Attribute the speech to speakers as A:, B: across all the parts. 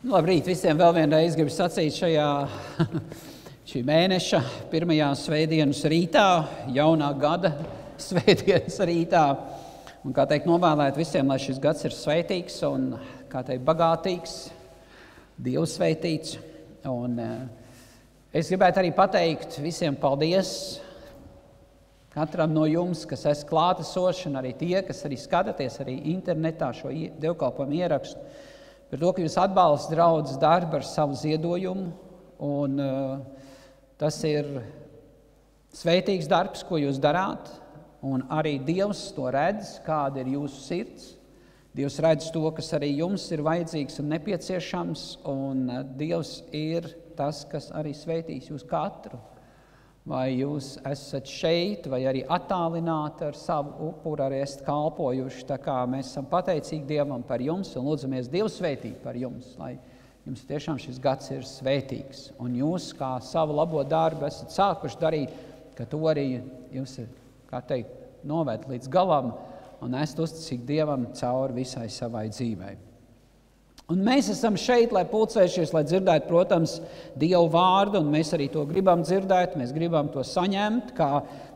A: Labrīt visiem vēl vienreiz gribu sacīt šī mēneša pirmajā svētdienas rītā, jaunā gada svētdienas rītā. Un, kā teikt, novēlēt visiem, lai šis gads ir svētīgs un, kā teikt, bagātīgs, Dievu svētīts. Un es gribētu arī pateikt visiem paldies katram no jums, kas esat klātesoši, un arī tie, kas arī skatāties arī internetā šo dievkalpojumu ierakstu, par to, ka jūs atbalstat draudzes darbu ar savu ziedojumu, un tas ir svētīgs darbs, ko jūs darāt, un arī Dievs to redz, kāda ir jūsu sirds. Dievs redz to, kas arī jums ir vajadzīgs un nepieciešams, un Dievs ir tas, kas arī svētīs jūs katru. Vai jūs esat šeit, vai arī attālināti ar savu upuru, arī esat kalpojuši. Tā kā mēs esam pateicīgi Dievam par jums un lūdzamies Dievu svētīt par jums, lai jums tiešām šis gads ir svētīgs. Un jūs, kā savu labo darbu, esat sākuši darīt, ka to arī jūs, kā teikt, novērt līdz galam un esat uzticīgi Dievam cauri visai savai dzīvei. Un mēs esam šeit, lai pulcējušies, lai dzirdētu, protams, Dievu vārdu, un mēs arī to gribam dzirdēt, mēs gribam to saņemt kā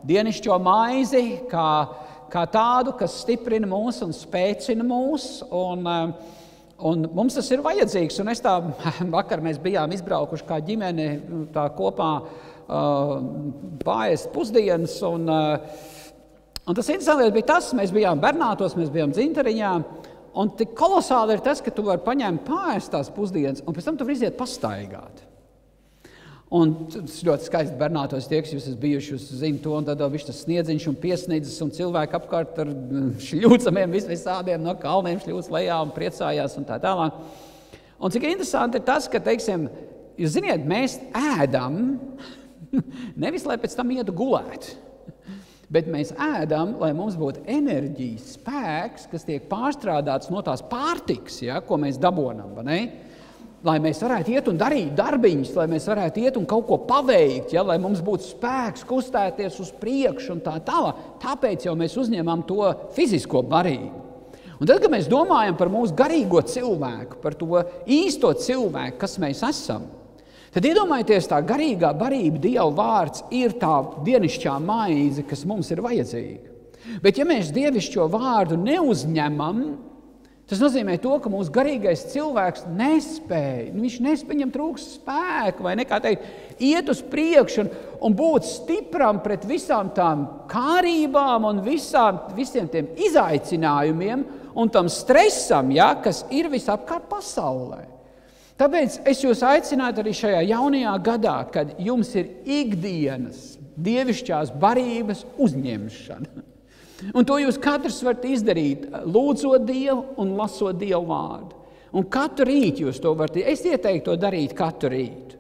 A: dienišķo maizi, kā tādu, kas stiprina mūs un spēcina mūs, un mums tas ir vajadzīgs. Un vakar mēs bijām izbraukuši kā ģimene tā kopā pāriest pusdienas, un tas interesantais bija tas, mēs bijām Bernātos, mēs bijām Dzintariņā, un tik kolosāli ir tas, ka tu vari paņemt pāriest tās pusdienas, un pēc tam tu vari iziet pastaigāt. Un tas ļoti skaisti Bernātos tie, kas jūs esat bijuši, jūs zina to, un tad vēl viss tas sniedziņš un piesniedzis, un cilvēki apkārt ar šļūcamiem visādiem no kalniem šļūc lejā un priecājās un tā tālāk. Un cik interesanti ir tas, ka, teiksim, jūs ziniet, mēs ēdam, nevis lai pēc tam ietu gulēt, bet mēs ēdam, lai mums būtu enerģijas spēks, kas tiek pārstrādāts no tās pārtikas, ja, ko mēs dabonam, vai ne? Lai mēs varētu iet un darīt darbiņus, lai mēs varētu iet un kaut ko paveikt, ja, lai mums būtu spēks kustēties uz priekšu un tā tālāk. Tāpēc jau mēs uzņemam to fizisko barību. Un tad, kad mēs domājam par mūsu garīgo cilvēku, par to īsto cilvēku, kas mēs esam, tad iedomājieties, tā garīgā barība, Dieva vārds, ir tā dienišķā maize, kas mums ir vajadzīga. Bet ja mēs dievišķo vārdu neuzņemam, tas nozīmē to, ka mūsu garīgais cilvēks nespēja, viņš nespēj, viņam trūks spēku, vai nekā teikt, iet uz priekšu un būt stipram pret visām tām kārībām un visiem tiem izaicinājumiem un tam stresam, ja, kas ir visapkārt pasaulē. Tāpēc es jūs aicinātu arī šajā jaunajā gadā, kad jums ir ikdienas dievišķās barības uzņemšana. Un to jūs katrs varat izdarīt, lūdzot Dievu un lasot Dievu vārdu. Un katru rītu jūs to varat, es ieteiktu to darīt katru rītu.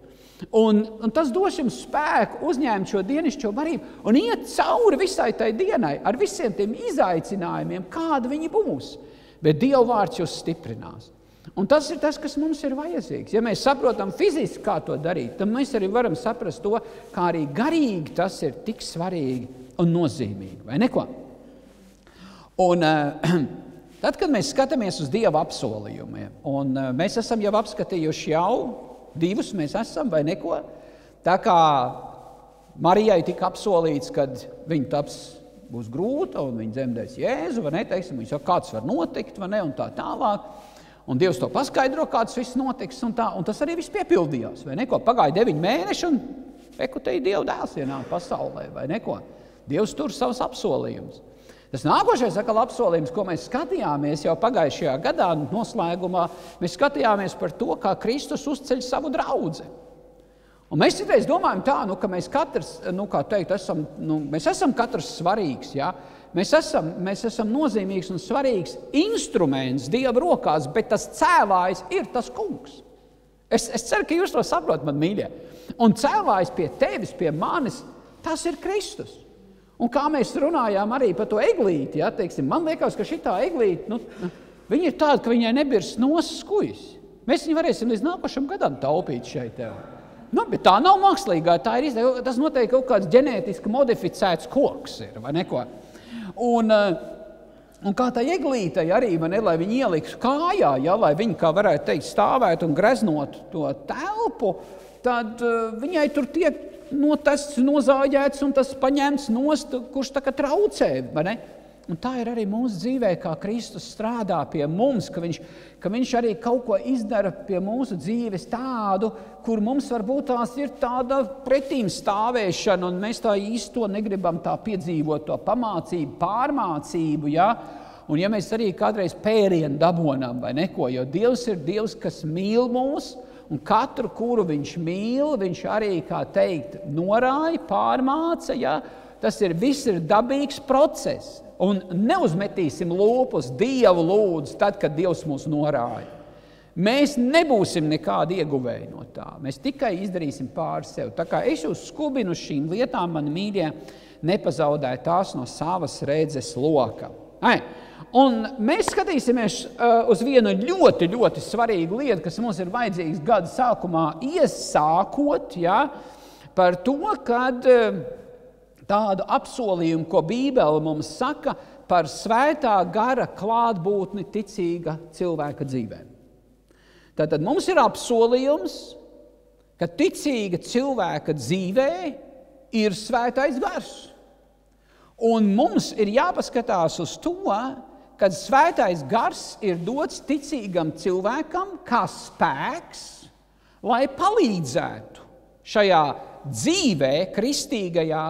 A: Un tas dos jums spēku uzņemt šo dienišķo barību un iet cauri visai tai dienai ar visiem tiem izaicinājumiem, kādi viņi būs. Bet Dievu vārds jūs stiprinās. Un tas ir tas, kas mums ir vajadzīgs. Ja mēs saprotam fiziski, kā to darīt, tad mēs arī varam saprast to, kā arī garīgi tas ir tik svarīgi un nozīmīgi, vai neko? Un tad, kad mēs skatāmies uz Dieva apsolījumiem, un mēs esam jau apskatījuši divus, mēs esam, vai neko, tā kā Marijai tika apsolīts, kad viņa būs grūta un viņa dzemdēs Jēzu, vai ne, teiksim, viņa saka, kāds var notikt, vai ne, un tā tālāk. Un Dievs to paskaidro, kāds viss notiks, un tas arī viss piepildījās, vai neko. Pagāja 9 mēneši, un te Dieva dēls ienāk pasaulē, vai neko. Dievs tur savus apsolījumus. Tas nākošais atkal apsolījums, ko mēs skatījāmies jau pagājušajā gadā noslēgumā, mēs skatījāmies par to, kā Kristus uzceļ savu draudzi. Un mēs citreiz domājam tā, ka mēs katrs, kā teikt, mēs esam katrs svarīgs, ja? Mēs esam nozīmīgs un svarīgs instruments Dieva rokās, bet tas cēlājs ir tas kungs. Es ceru, ka jūs to saprotat, man mīļie. Un cēlājs pie tevis, pie manis, tas ir Kristus. Un kā mēs runājām arī par to eglīti, ja, teiksim, man liekas, ka šitā eglīte, viņa ir tāda, ka viņai nebirst nosas kujas. Mēs viņu varēsim līdz nākošam gadam taupīt šeit. Bet tā nav mākslīgā, tas noteikti kaut kāds ģenētiski modificēts koks ir, vai neko. Un Un kā tā eglītei arī, lai viņi ieliks kājā, ja, lai viņi, kā varētu teikt, stāvētu un greznot to telpu, tad viņai tur tiek notests, nozāģēts un tas paņemts nost, kurš tā kā traucē, vai ne? Un tā ir arī mūsu dzīvē, kā Kristus strādā pie mums, ka viņš arī kaut ko izdara pie mūsu dzīves tādu, kur mums varbūt tās ir tāda pretīm stāvēšana, un mēs tā īsti to negribam tā piedzīvot, to pamācību, pārmācību, ja? Un ja mēs arī kādreiz pērienu dabonam vai neko, jo Dievs ir Dievs, kas mīl mūs, un katru, kuru viņš mīl, viņš arī, kā teikt, norāja, pārmāca, ja? Tas viss ir dabīgs process. Un neuzmetīsim lūpus Dievu lūdzu tad, kad Dievs mūs norāja. Mēs nebūsim nekādi ieguvēji no tā. Mēs tikai izdarīsim pāri sev. Tā kā es jūs skubinu uz šīm lietām, mani mīļie, nepazaudēju tās no savas redzes loka. Un mēs skatīsimies uz vienu ļoti, ļoti svarīgu lietu, kas mums ir vajadzīgs gada sākumā iesākot, ja, par to, kad tādu apsolījumu, ko Bībele mums saka par svētā gara klātbūtni ticīga cilvēka dzīvē. Tātad mums ir apsolījums, ka ticīga cilvēka dzīvē ir svētais gars. Un mums ir jāpaskatās uz to, kad svētais gars ir dots ticīgam cilvēkam kā spēks, lai palīdzētu šajā dzīvē, kristīgajā,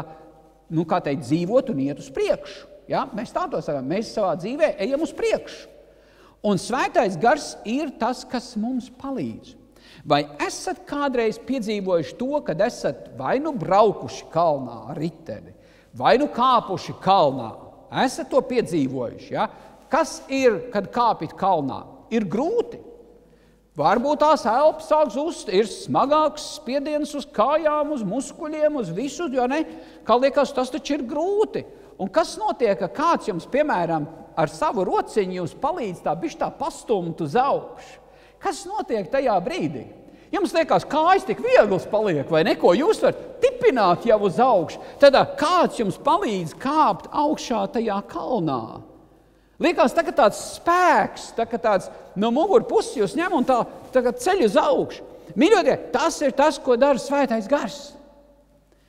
A: kā teikt, dzīvot un iet uz priekšu. Ja? Mēs tā to sakām, mēs savā dzīvē ejam uz priekšu. Un svētais gars ir tas, kas mums palīdz. Vai esat kādreiz piedzīvojuši to, kad esat vai nu braukuši kalnā ar riteni, vai nu kāpuši kalnā? Esat to piedzīvojuši, ja? Kas ir, kad kāpit kalnā? Ir grūti. Varbūt tās elpa sāk zust, ir smagāks spiediens uz kājām, uz muskuļiem, uz visu, jo ne, kā liekas, tas taču ir grūti. Un kas notiek, ka kāds jums, piemēram, ar savu rociņu jums palīdz tā bišķi tā pastumt uz augšu? Kas notiek tajā brīdī? Jums liekas, kājas tik viegls paliek, vai neko, jūs varat tipināt jau uz augšu. Tad kāds jums palīdz kāpt augšā tajā kalnā? Liekas, tā kā tāds spēks, tā kā tāds no mugurpuses jūs ņem un tā kā ceļ uz augšu. Mīļotie, tas ir tas, ko dara svētais gars.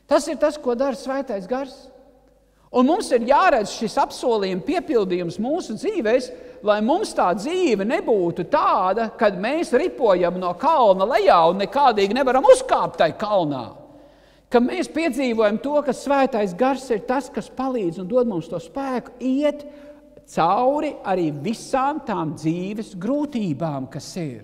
A: Tas ir tas, ko dara svētais gars. Un mums ir jāredz šis apsolījuma piepildījums mūsu dzīvēs, lai mums tā dzīve nebūtu tāda, kad mēs ripojam no kalna lejā un nekādīgi nevaram uzkāpt tai kalnā. Ka mēs piedzīvojam to, ka svētais gars ir tas, kas palīdz un dod mums to spēku iet cauri arī visām tām dzīves grūtībām, kas ir.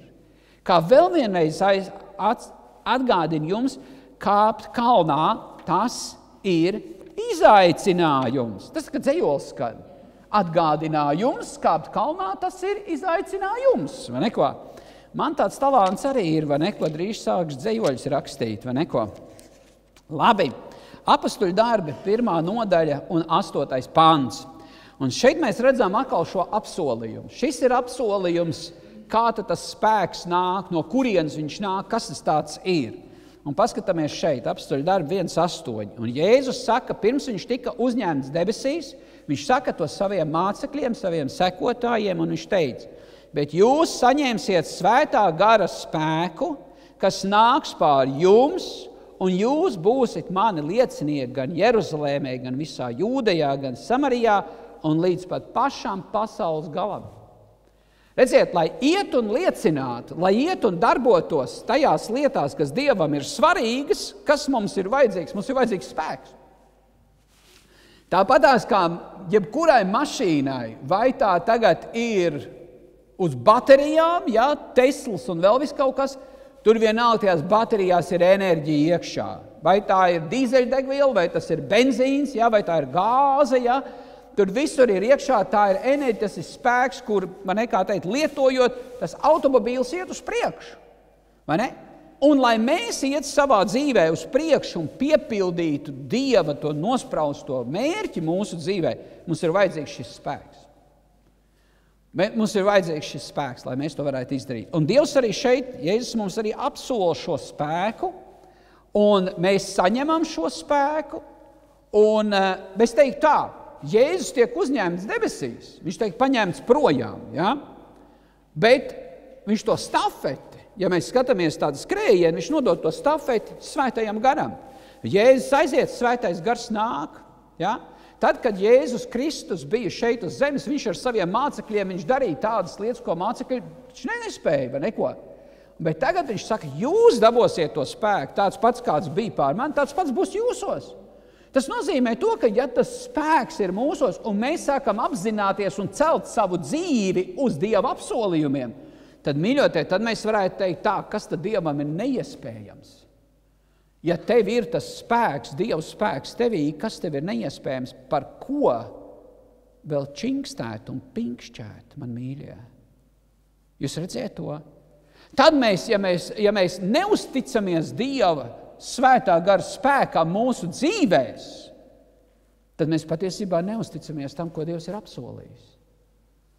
A: Kā vēl vienreiz atgādinu jums, kāpt kalnā, tas ir izaicinājums. Tas, kad dzejols skan, atgādinājums, kāpt kalnā, tas ir izaicinājums, vai neko? Man tāds talants arī ir, vai neko, drīz sāks dzejoļus rakstīt, vai neko? Labi, Apostuļu darbi, 1. nodaļa un 8. pants. Un šeit mēs redzam atkal šo apsolījumu. Šis ir apsolījums, kā tas spēks nāk, no kurienes viņš nāk, kas tas tāds ir. Un paskatāmies šeit, Apostuļu darbi 1.8. Un Jēzus saka, pirms viņš tika uzņemts debesīs, viņš saka to saviem mācekļiem, saviem sekotājiem, un viņš teica, bet jūs saņemsiet svētā gara spēku, kas nāks pār jums, un jūs būsiet mani liecinieki gan Jeruzalēmē, gan visā Jūdejā, gan Samarijā, un līdz pat pašam pasaules galam. Redziet, lai iet un liecinātu, lai iet un darbotos tajās lietās, kas Dievam ir svarīgas, kas mums ir vajadzīgs? Mums ir vajadzīgs spēks. Tāpatās kā jebkurai mašīnai, vai tā tagad ir uz baterijām, ja, Teslas un vēl viss kaut kas, tur vienalga tajās baterijās ir enerģija iekšā. Vai tā ir dīzeļdegviela, vai tas ir benzīns, ja, vai tā ir gāze, ja, tur visur ir iekšā, tā ir enerģija, tas ir spēks, kur, man nekā teikt, lietojot, tas automobīls iet uz priekšu, vai ne? Un lai mēs iet savā dzīvē uz priekšu un piepildītu Dieva to nosprausto mērķi mūsu dzīvē, mums ir vajadzīgs šis spēks. Mums ir vajadzīgs šis spēks, lai mēs to varētu izdarīt. Un Dievs arī šeit, Jēzus mums arī apsola šo spēku, un mēs saņemam šo spēku, un mēs teiktu tā, Jēzus tiek uzņēmts debesīs, viņš tiek paņemts projām, ja? Bet viņš to stafeti, ja mēs skatāmies tādu skrējienu, viņš nodod to stafeti svētajam garam. Jēzus aiziet, svētais gars nāk, ja? Tad, kad Jēzus Kristus bija šeit uz zemes, viņš ar saviem mācekļiem, viņš darīja tādas lietas, ko mācekļi viņš nespēja, vai neko. Bet tagad viņš saka, jūs dabosiet to spēku, tāds pats, kāds bija pār mani, tāds pats būs jūsos. Tas nozīmē to, ka ja tas spēks ir mūsos, un mēs sākam apzināties un celt savu dzīvi uz Dieva apsolījumiem, tad, mīļotie, tad mēs varētu teikt tā, kas tad Dievam ir neiespējams. Ja tev ir tas spēks, Dieva spēks tevī, kas tev ir neiespējams, par ko vēl činkstēt un pinkšķēt, man mīļie? Jūs redziet to? Tad mēs, ja mēs neusticamies Dieva svētā gara spēkā mūsu dzīvēs, tad mēs patiesībā neusticamies tam, ko Dievs ir apsolījis.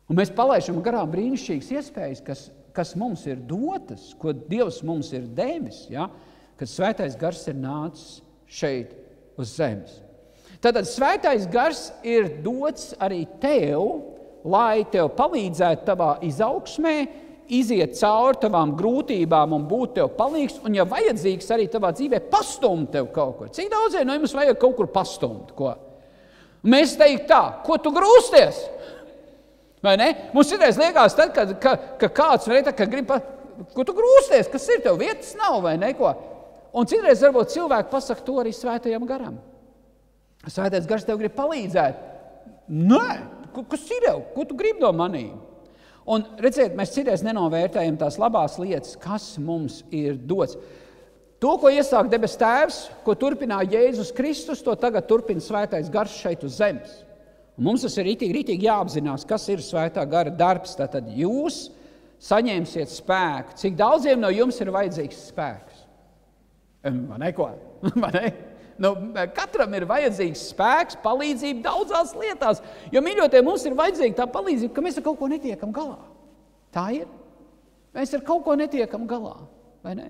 A: Un mēs palaišam garām brīnišķīgas iespējas, kas mums ir dotas, ko Dievs mums ir devis, ja? Kad svētais gars ir nācis šeit uz zemes. Tātad svētais gars ir dots arī tev, lai tev palīdzētu tavā izaugsmē, iziet cauri tavām grūtībām un būt tev palīgs, un ja vajadzīgs arī tavā dzīvē pastumt tev kaut kur. Cik daudziem no jums vajag kaut kur pastumt? Ko? Mēs teikt tā, ko tu grūsties? Vai ne? Mums citreiz liekas tad, ka kāds grib, ko tu grūsties, kas ir tev vietas nav, vai ne? Ko? Un citreiz varbūt cilvēki pasaka to arī svētajam garam. Svētais gars tev grib palīdzēt. Nē, kas ir tev? Ko tu gribi no manīm? Un redziet, mēs citreiz nenovērtējam tās labās lietas, kas mums ir dots. To, ko iesāk debes tēvs, ko turpināja Jēzus Kristus, to tagad turpina svētais gars šeit uz zemes. Un mums tas ir ritīgi jāapzinās, kas ir svētā gara darbs. Tātad jūs saņemsiet spēku. Cik daudziem no jums ir vajadzīgs spēks? Vai ne ko? Vai ne? Nu, katram ir vajadzīgs spēks, palīdzība daudzās lietās. Jo, mīļotie, mums ir vajadzīga tā palīdzība, ka mēs ar kaut ko netiekam galā. Tā ir. Mēs ar kaut ko netiekam galā. Vai ne?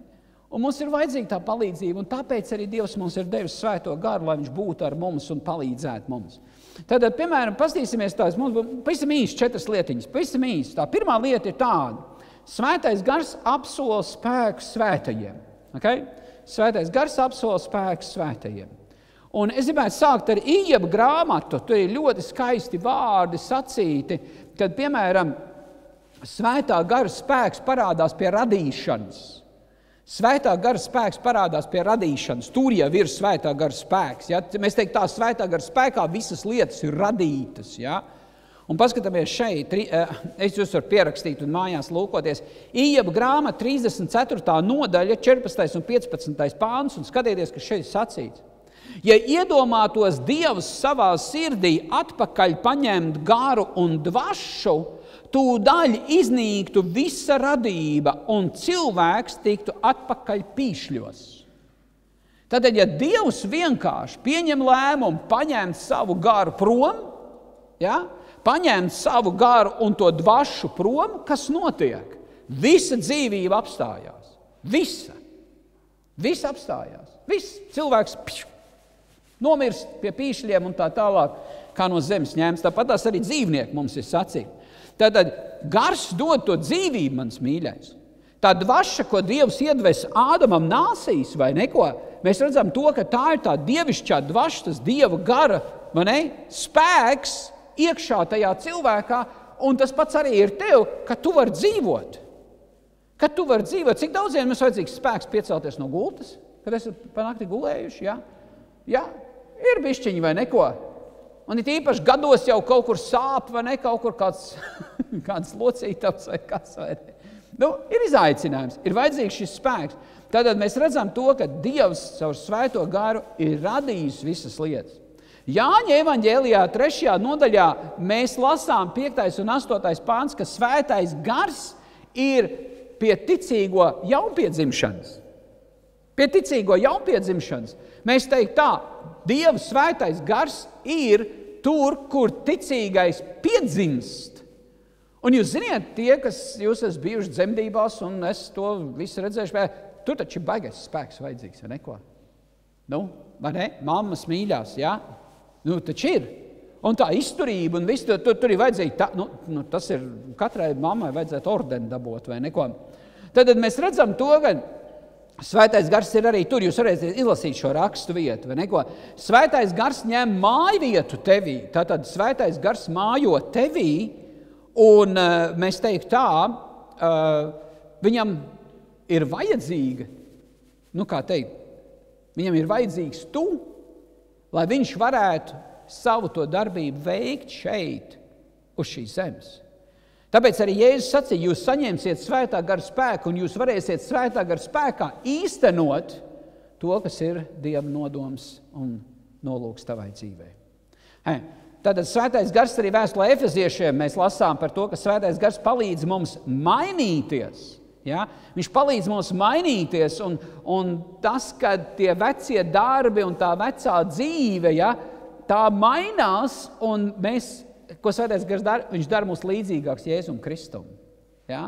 A: Un mums ir vajadzīga tā palīdzība, un tāpēc arī Dievs mums ir devis svēto garu, lai viņš būtu ar mums un palīdzētu mums. Tad, piemēram, pastīsimies tās, mums pavisam īsti 4 lietiņas. Pavisam īsti. Tā pirmā lieta ir tāda. Svētais gars apsola spēku svētajiem. Okay? Svētais gars apsola spēku svētajiem. Un es gribētu sākt ar Iebu grāmatu. Tur ir ļoti skaisti vārdi sacīti, kad, piemēram, svētā gara spēks parādās pie radīšanas. Svētā gara spēks parādās pie radīšanas. Tur jau ir svētā gara spēks. Ja? Mēs teikt, tā svētā gara spēkā visas lietas ir radītas. Ja? Un paskatāmies šeit, es jūs varu pierakstīt un mājās lūkoties. Iebu grāmata 34. nodaļa, 14. un 15. pāns, un skatieties, kas šeit sacīts. Ja iedomātos Dievs savā sirdī atpakaļ paņemt garu un dvašu, tūdaļ iznīktu visa radība un cilvēks tiktu atpakaļ pīšļos. Tātad, ja Dievs vienkārši pieņem lēmumu paņemt savu garu prom, ja? Paņemt savu garu un to dvašu prom, kas notiek? Visa dzīvība apstājās. Visa. Visa apstājās. Viss cilvēks nomirst pie pīšļiem un tā tālāk, kā no zemes ņēmis. Tāpat tās arī dzīvnieki mums ir sacīti. Tātad gars dod to dzīvību, mans mīļais. Tā dvaša, ko Dievs iedves Ādamam nāsīs, vai neko, mēs redzam to, ka tā ir tā dievišķā dvaša, tas Dieva gara, vai ne, spēks, iekšā tajā cilvēkā, un tas pats arī ir tev, ka tu vari dzīvot. Kad tu vari dzīvot, cik daudziem mums vajadzīgs spēks piecelties no gultas, kad esat pa nakti gulējuši, ja? Ja? Ir bišķiņi vai neko. Un it īpaši gados jau kaut kur sāp, vai ne, kaut kur kāds locītavs vai kas, vai ne. Nu, ir izaicinājums, ir vajadzīgs šis spēks. Tātad mēs redzam to, ka Dievs caur svēto garu ir radījis visas lietas. Jāņa evaņģēlijā 3. nodaļā mēs lasām 5. un 8. pāns, ka svētais gars ir pie ticīgo jaunpiedzimšanas. Pie ticīgo jaunpiedzimšanas. Mēs teikt tā, Dieva svētais gars ir tur, kur ticīgais piedzimst. Un jūs ziniet, tie, kas jūs esat bijuši dzemdībās, un es to visu redzējuši, tur taču ir baigais spēks vajadzīgs, vai neko? Nu, vai ne? Mammas mīļās, jā? Nu, taču ir. Un tā izturība, un viss tur ir vajadzēja, tas ir, katrai mammai vajadzētu ordeni dabūt vai neko. Tad mēs redzam to, ka Svētais Gars ir arī tur, jūs varēsiet izlasīt šo rakstu vietu, vai neko. Svētais Gars ņem māju vietu tevī, tātad Svētais Gars mājo tevī, un mēs teiktu tā, viņam ir vajadzīga, kā teikt, viņam ir vajadzīgs tu, lai viņš varētu savu to darbību veikt šeit, uz šīs zemes. Tāpēc arī Jēzus sacīja, jūs saņemsiet Svētā Gara spēku, un jūs varēsiet Svētā Gara spēkā īstenot to, kas ir Dieva nodoms un nolūks tavai dzīvei. Tātad Svētais Gars arī vēstulē Efeziešiem mēs lasām par to, ka Svētais Gars palīdz mums mainīties. Ja? Viņš palīdz mums mainīties, un tas, ka tie vecie darbi un tā vecā dzīve, ja, tā mainās, un mēs, ko Svētais Gars dara, viņš dara mūs līdzīgāks Jēzum Kristum. Ja?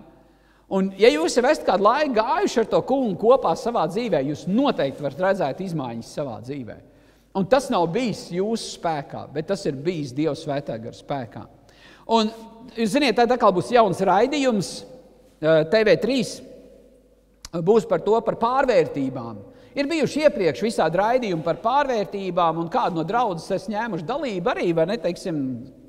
A: Un, ja jūs jau esat kādu laiku gājuši ar to kungu kopā savā dzīvē, jūs noteikti varat redzēt izmaiņas savā dzīvē. Un tas nav bijis jūsu spēkā, bet tas ir bijis Dieva Svētā Gara spēkā. Un, jūs ziniet, tad atkal būs jauns raidījums, TV3, būs par to, par pārvērtībām. Ir bijuši iepriekš visādi raidījumi par pārvērtībām, un kādu no draudzes es ņēmuši dalību arī, vai ne, teiksim,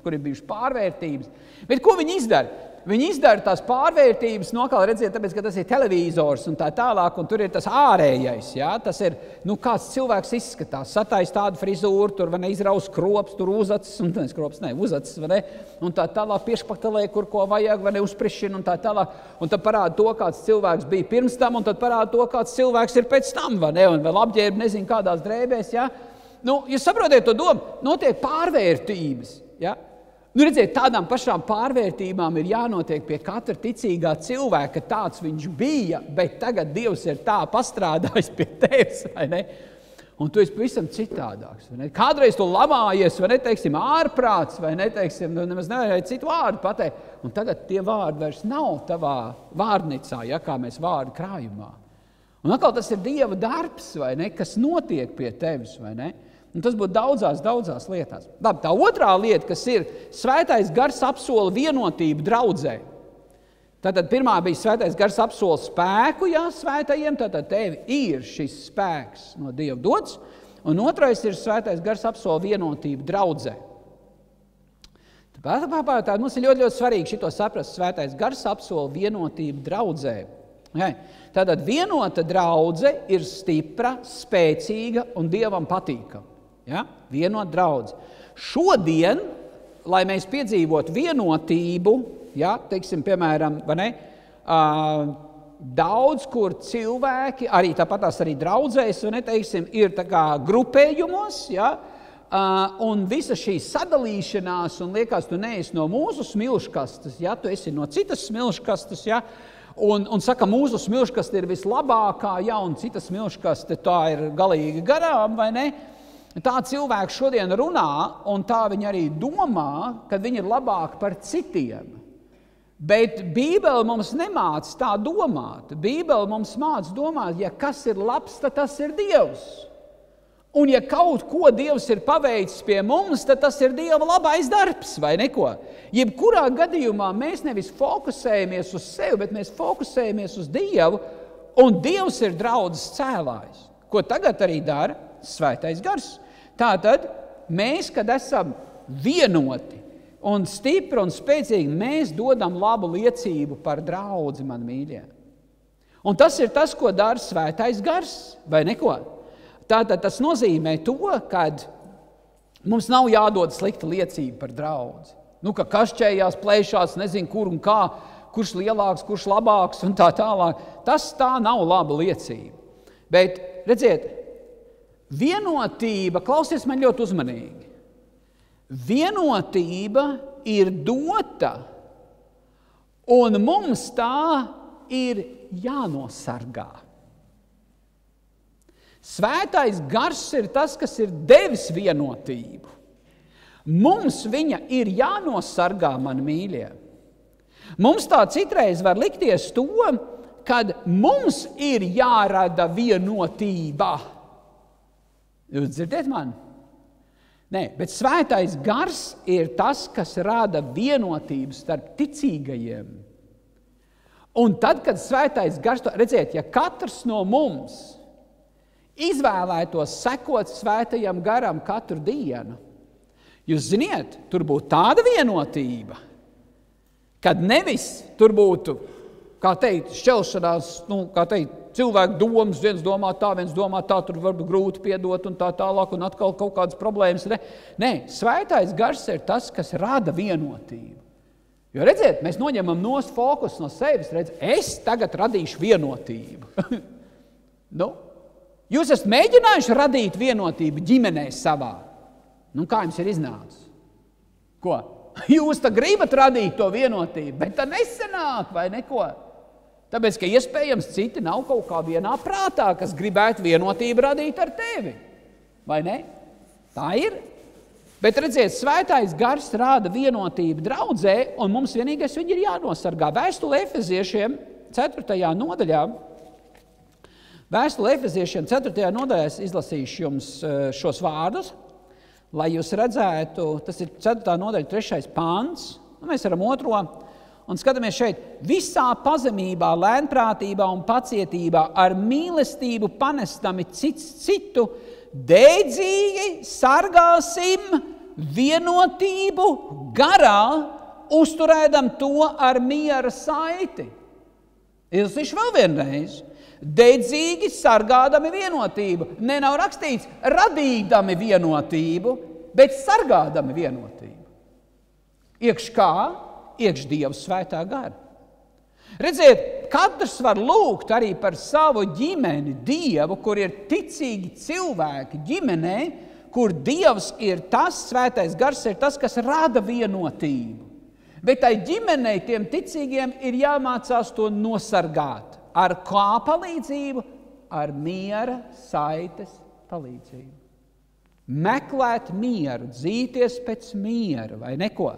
A: kur ir bijuši pārvērtības. Bet ko viņi izdara? Viņi izdara tās pārvērtības, kā redziet, tāpēc, ka tas ir televizors un tā tālāk, un tur ir tas ārējais, jā? Tas ir, kāds cilvēks izskatās, satais tādu frizūru, tur, vai ne, izraus krops, tur uzacis, un uzacis, vai ne, un tā tālāk piešpaktelē, kur ko vajag, vai ne, uzprišina, un tā tālāk, un tad parāda to, kāds cilvēks bija pirms tam, un tad parāda to, kāds cilvēks ir pēc tam, vai ne, un vēl apģērba, nezinu, kādās drēbēs, jā. Jūs saprotiet to domu, notiek pārvērtības, jā. Redziet, tādām pašām pārvērtībām ir jānotiek pie katra ticīgā cilvēka, tāds viņš bija, bet tagad Dievs ir tā pastrādājis pie tevis, vai ne? Un tu esi pavisam citādāks, vai ne? Kādreiz tu lamājies, vai ne, teiksim, ārprāts, vai ne, teiksim, nemaz nevarēja citu vārdu pateikt, un tagad tie vārdi vairs nav tavā vārdnicā, ja, kā mēs vārdu krājumā. Un atkal tas ir Dieva darbs, vai ne, kas notiek pie tevis, vai ne? Un tas būtu daudzās lietās. Labi, tā otrā lieta, kas ir Svētais Gars apsola vienotību draudzē. Tātad pirmā bija Svētais Gars apsola spēku, jā, svētajiem, tātad tevi ir šis spēks no Dieva dots, un otrais ir Svētais Gars apsola vienotību draudzē. Tāpēc mums ir ļoti svarīgi šito saprast, Svētais Gars apsola vienotību draudzē. Tātad vienota draudze ir stipra, spēcīga un Dievam patīkama. Ja? Vienot draudzi. Šodien, lai mēs piedzīvotu vienotību, ja, teiksim, piemēram, vai ne, daudz, kur cilvēki, arī tāpatās arī draudzēs, vai ne, teiksim, ir tā kā grupējumos, ja, un visa šī sadalīšanās, un liekas, tu neesi no mūsu smilškastes, ja, tu esi no citas smilškastes, ja, un saka, mūsu smilškaste ir vislabākā, ja, un citas smilškaste tā ir galīgi garām, vai ne? Tā cilvēki šodien runā, un tā viņi arī domā, ka viņi ir labāki par citiem. Bet Bībele mums nemāc tā domāt. Bībele mums māc domāt, ja kas ir labs, tad tas ir Dievs. Un ja kaut ko Dievs ir paveicis pie mums, tad tas ir Dieva labais darbs, vai neko. Jebkurā gadījumā mēs nevis fokusējamies uz sevi, bet mēs fokusējamies uz Dievu, un Dievs ir draudzes cēlājs. Ko tagad arī dara Svētais Gars. Tātad mēs, kad esam vienoti un stipri un spēcīgi, mēs dodam labu liecību par draudzi, man mīļie. Un tas ir tas, ko dara Svētais Gars, vai neko? Tātad tas nozīmē to, kad mums nav jādod slikta liecība par draudzi. Ka kašķējās, plēšās, nezinu kur un kā, kurš lielāks, kurš labāks un tā tālāk. Tas tā nav laba liecība. Bet, redziet, vienotība, klausies man ļoti uzmanīgi, vienotība ir dota, un mums tā ir jānosargā. Svētais Gars ir tas, kas ir devis vienotību. Mums viņa ir jānosargā, mani mīļie. Mums tā citreiz var likties to, kad mums ir jārada vienotība. Jūs dzirdiet mani? Nē, bet svētais gars ir tas, kas rada vienotību starp ticīgajiem. Un tad, kad svētais gars, redziet, ja katrs no mums izvēlētos sekot svētajam garam katru dienu, jūs ziniet, tur būtu tāda vienotība, kad nevis tur būtu, kā teikt, šķelšanās, kā teikt, cilvēku domas, viens domā tā, tur varbūt grūti piedot un tā tālāk, un atkal kaut kādas problēmas. Nē, svētais gars ir tas, kas rada vienotību. Jo redziet, mēs noņemam nost fokusu no sevis, es tagad radīšu vienotību. Jūs esat mēģinājuši radīt vienotību ģimenē savā. Kā jums ir iznācis? Ko? Jūs tā gribat radīt to vienotību, bet tā nesanāk, vai neko? Tāpēc, ka iespējams citi nav kaut kā vienā prātā, kas gribētu vienotību radīt ar tevi. Vai ne? Tā ir. Bet redziet, svētais gars rāda vienotību draudzē, un mums vienīgais viņi ir jānosargā. Vēstule Efeziešiem 4. nodaļā. Vēstule Efeziešiem 4. nodaļā es izlasīšu jums šos vārdus, lai jūs redzētu, tas ir 4. nodaļa 3. pāns, mēs varam 2. un skatāmies šeit, visā pazemībā, lēnprātībā un pacietībā ar mīlestību panestami cits citu, dēdzīgi sargāsim vienotību garā, uzturēdam to ar miera saiti. Izlasīšu vēl vienreiz. Dedzīgi sargādami vienotību. Nav rakstīts radīdami vienotību, bet sargādami vienotību. Iekš kā? Iekš Dieva svētā gara. Redziet, katrs var lūgt arī par savu ģimeni Dievu, kur ir ticīgi cilvēki ģimenē, kur Dievs ir tas, svētais gars ir tas, kas rada vienotību. Bet tai ģimenei, tiem ticīgiem, ir jāmācās to nosargāt. Ar kā palīdzību? Ar miera saites palīdzību. Meklēt mieru, dzīties pēc miera, vai neko.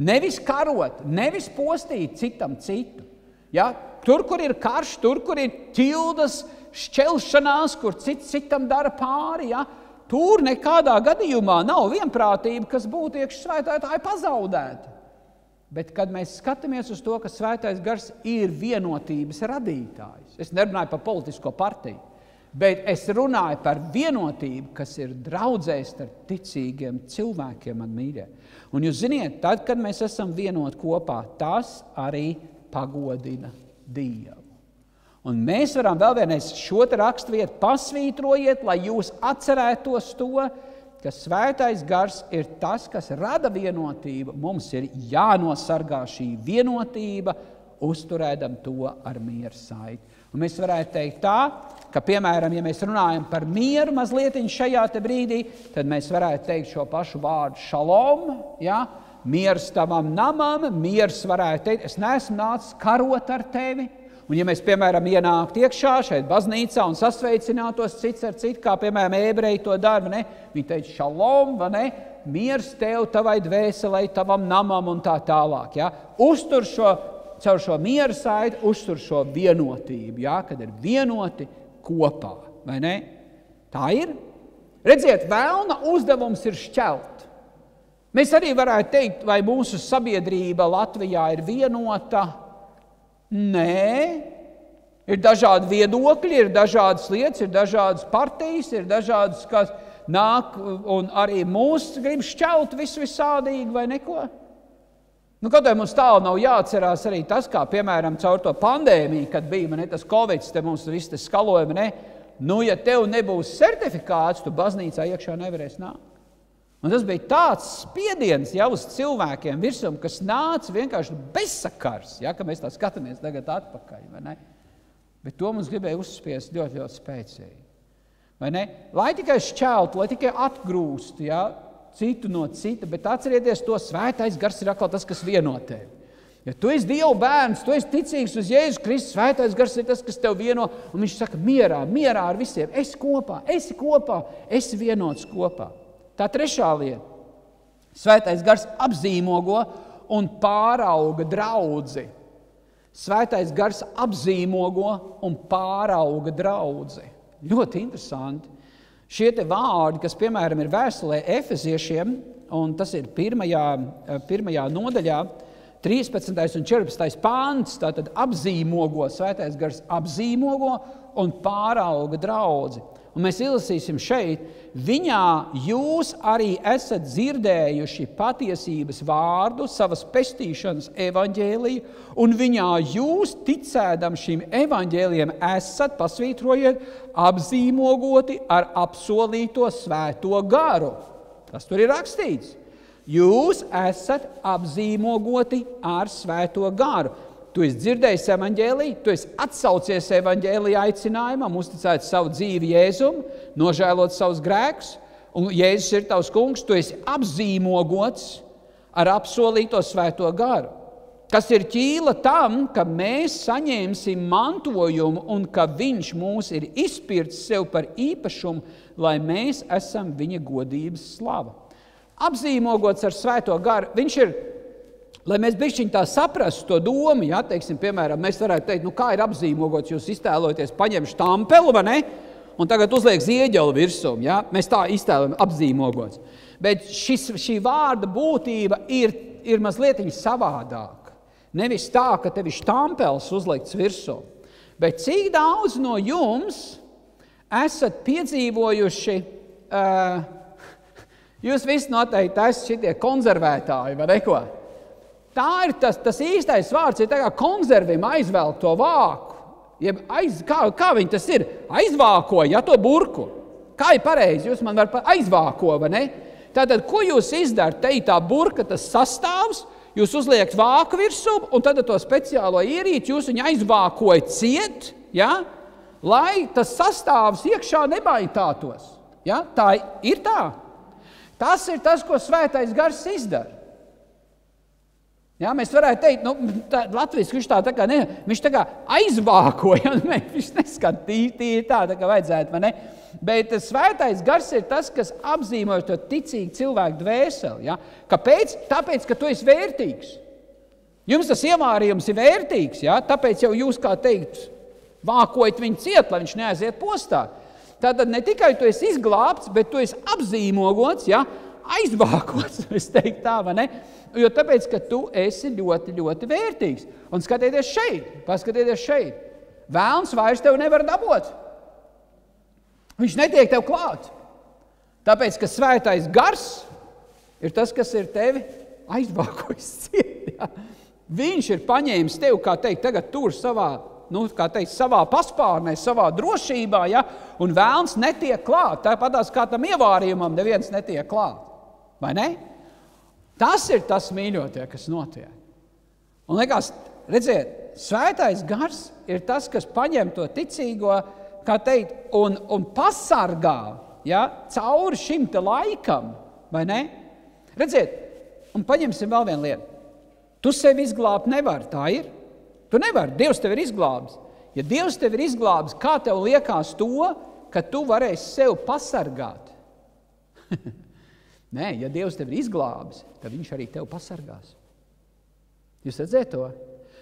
A: Nevis karot, nevis postīt citam citu. Ja? Tur, kur ir karš, tur, kur ir ķildas, šķelšanās, kur cits citam dara pāri, ja? Tur nekādā gadījumā nav vienprātība, kas būtu iekš svētātāji pazaudēta. Bet, kad mēs skatāmies uz to, ka svētais gars ir vienotības radītājs, es nerunāju par politisko partiju, bet es runāju par vienotību, kas ir draudzēs starp ticīgiem cilvēkiem, man mīļie. Un jūs ziniet, tad, kad mēs esam vienoti kopā, tas arī pagodina Dievu. Un mēs varam vēl vienreiz šo te raksturvietu pasvītrojiet, lai jūs atcerētos to, ka svētais gars ir tas, kas rada vienotību. Mums ir jānosargā šī vienotība, uzturēdam to ar miera saiti. Un mēs varētu teikt tā, ka, piemēram, ja mēs runājam par mieru mazlietiņ šajā te brīdī, tad mēs varētu teikt šo pašu vārdu šalom, ja? Miers tavam namam, miers varētu teikt, es neesmu nācis karot ar tevi. Un ja mēs, piemēram, ienākt iekšā šeit baznīcā un sasveicinātos cits ar citu, kā, piemēram, ebreji to dara, ne? Viņi teica šalom, vai ne? Miers tev, tavai dvēselei, tavam namam un tā tālāk, ja? Uztur caur šo miera saiti, uztur šo vienotību, ja? Kad ir vienoti kopā, vai ne? Tā ir. Redziet, vēlna uzdevums ir šķelt. Mēs arī varētu teikt, vai mūsu sabiedrība Latvijā ir vienota. Nē, ir dažādi viedokļi, ir dažādas lietas, ir dažādas partijas, ir dažādas, kas nāk un arī mūs grib šķelt visādīgi vai neko. Kaut vai mums tālu nav jāatcerās arī tas, kā, piemēram, caur to pandēmiju, kad bija tas Covid, te mums viss te skalojumi, ne? Ja tev nebūs certifikāts, tu baznīcā iekšā nevarēs nākt. Un tas bija tāds spiediens jau uz cilvēkiem virsum, kas nāca vienkārši bezsakars, ja, ka mēs tā skatāmies tagad atpakaļ, vai ne? Bet to mums gribēja uzspiest ļoti, ļoti spēcīgi. Vai ne? Lai tikai šķeltu, lai tikai atgrūst, ja, citu no cita, bet atcerieties to, svētais gars ir atkal tas, kas vieno tevi. Ja tu esi Dieva bērns, tu esi ticīgs uz Jēzus Kristus, svētais gars ir tas, kas tev vieno, un viņš saka mierā ar visiem, esi kopā, esi vienots kopā. Tā trešā lieta. Svētais gars apzīmogo un pārauga draudzi. Svētais gars apzīmogo un pārauga draudzi. Ļoti interesanti. Šie te vārdi, kas, piemēram, ir vēstulē Efeziešiem, un tas ir pirmajā nodaļā, 13. un 14. pāns, tātad apzīmogo, Svētais Gars apzīmogo un pārauga draudzi. Un mēs izlasīsim šeit, viņā jūs arī esat dzirdējuši patiesības vārdu, savas pestīšanas evaņģēliju, un viņā jūs, ticēdam šim evaņģēlijam, esat, pasvītrojiet, apzīmogoti ar apsolīto svēto garu. Tas tur ir rakstīts. Jūs esat apzīmogoti ar svēto garu. Tu esi dzirdējis evaņģēliju, tu esi atsaucies evaņģēlija aicinājumam, uzticēt savu dzīvi Jēzum, nožēlot savus grēkus, un Jēzus ir tavs kungs, tu esi apzīmogots ar apsolīto svēto garu, kas ir ķīla tam, ka mēs saņemsim mantojumu un ka viņš mūs ir izpircis sev par īpašumu, lai mēs esam viņa godības slava. Apzīmogots ar svēto garu, viņš ir, lai mēs bišķiņ tā saprastu to domu, ja, teiksim, piemēram, mēs varētu teikt, kā ir apzīmogots, jūs iztēloties, paņem štampelu, vai ne, un tagad uzliek zieģeli virsum, ja, mēs tā iztēlojam apzīmogots. Bet šī vārda būtība ir mazliet savādāka. Nevis tā, ka tev ir štampels uzlikts virsum, bet cik daudz no jums esat piedzīvojuši, jūs visi noteikti esat šitie konservētāji, vai neko? Tā ir tas īstais vārds, ir tā kā konservim aizvelk to vāku. Kā viņi tas ir? Aizvākoja, to burku. Kā ir pareizi? Jūs man var aizvāko, vai ne? Tātad, ko jūs izdarat? Te ir tā burka, tas sastāvs, jūs uzliekat vāku virsū, un tad to speciālo ierīci jūs viņu aizvākoja ciet, ja? Lai tas sastāvs iekšā nebaitātos. Ja? Tā ir tā. Tas ir tas, ko Svētais Gars izdara. Ja, mēs varētu teikt, Latvijas viņš tā kā, viņš tā kā aizvākoja, viņš neskat tīri tā kā vajadzētu, vai ne? Bet Svētais Gars ir tas, kas apzīmoja to ticīgu cilvēku dvēseli. Ja? Kāpēc? Tāpēc, ka tu esi vērtīgs. Jums tas ievārījums ir vērtīgs, ja? Tāpēc jau jūs, kā teikt, vākojat viņu ciet, lai viņš neaiziet postā. Tātad ne tikai tu esi izglābts, bet tu esi apzīmogots, ja? Aizvākots, es teiktu tā, vai ne? Jo tāpēc, ka tu esi ļoti, ļoti vērtīgs. Un paskatieties šeit. Vēlns vairs tev nevar dabot. Viņš netiek tev klāt. Tāpēc, ka Svētais Gars ir tas, kas ir tevi aizvākojis ciet. Ja? Viņš ir paņēmis tevi, kā teikt, tagad tur savā, savā paspārnē, savā drošībā, ja? Un vēlns netiek klāt. Tāpatās kā tam ievārījumam neviens netiek klāt. Vai ne? Tas ir tas, mīļotie, kas notiek. Un liekas, redziet, Svētais Gars ir tas, kas paņem to ticīgo, kā teikt, un pasargā, ja, cauri šim te laikam, vai ne? Redziet, un paņemsim vēl vienu lietu. Tu sevi izglābt nevari, tā ir. Tu nevari, Dievs tevi ir izglābis. Ja Dievs tevi ir izglābis, kā tev liekas to, ka tu varēsi sev pasargāt? Nē, ja Dievs tevi ir izglābis, tad viņš arī tevi pasargās. Jūs redzēt to?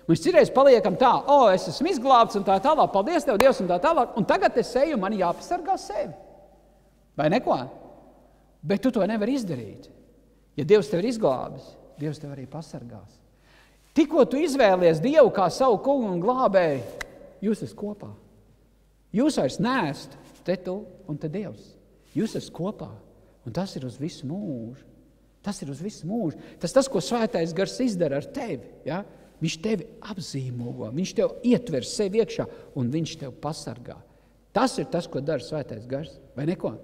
A: Mēs citreiz paliekam tā, es esmu izglābts un tā tālāk, paldies tev, Dievs, un tā tālāk, un tagad es eju, man jāpasargā sevi. Vai neko? Bet tu to nevari izdarīt. Ja Dievs tevi ir izglābis, Dievs tevi arī pasargās. Tikko tu izvēlies Dievu kā savu kungu un glābēju, jūs esat kopā. Jūs vairs neesat te tu un te Dievs. Jūs esat kopā. Un tas ir uz visu mūžu. Tas ir uz visu mūžu. Tas, ko Svētais Gars izdara ar tevi. Ja? Viņš tevi apzīmogo, viņš tev ietver sevi iekšā un viņš tev pasargā. Tas ir tas, ko dara Svētais Gars. Vai neko?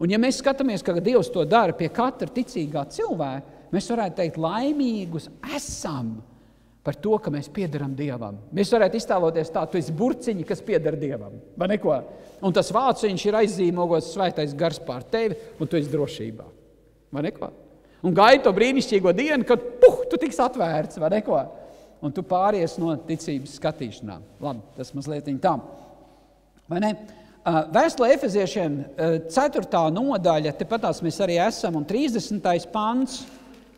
A: Un ja mēs skatāmies, ka Dievs to dara pie katra ticīgā cilvēka, mēs varētu teikt, laimīgus esam par to, ka mēs piederam Dievam. Mēs varētu iztēloties tā, tu esi burciņi, kas pieder Dievam. Vai neko? Un tas vāciņš ir aizzīmogots Svētais Gars pār tevi, un tu esi drošībā. Vai neko? Un gaidi to brīnišķīgo dienu, kad tu tiks atvērts, vai neko? Un tu pāries no ticības skatīšanām. Labi, tas mazliet tā. Vai ne? Vēstulē Efeziešiem 4. nodaļa, tepatās mēs arī esam, un 30. pants,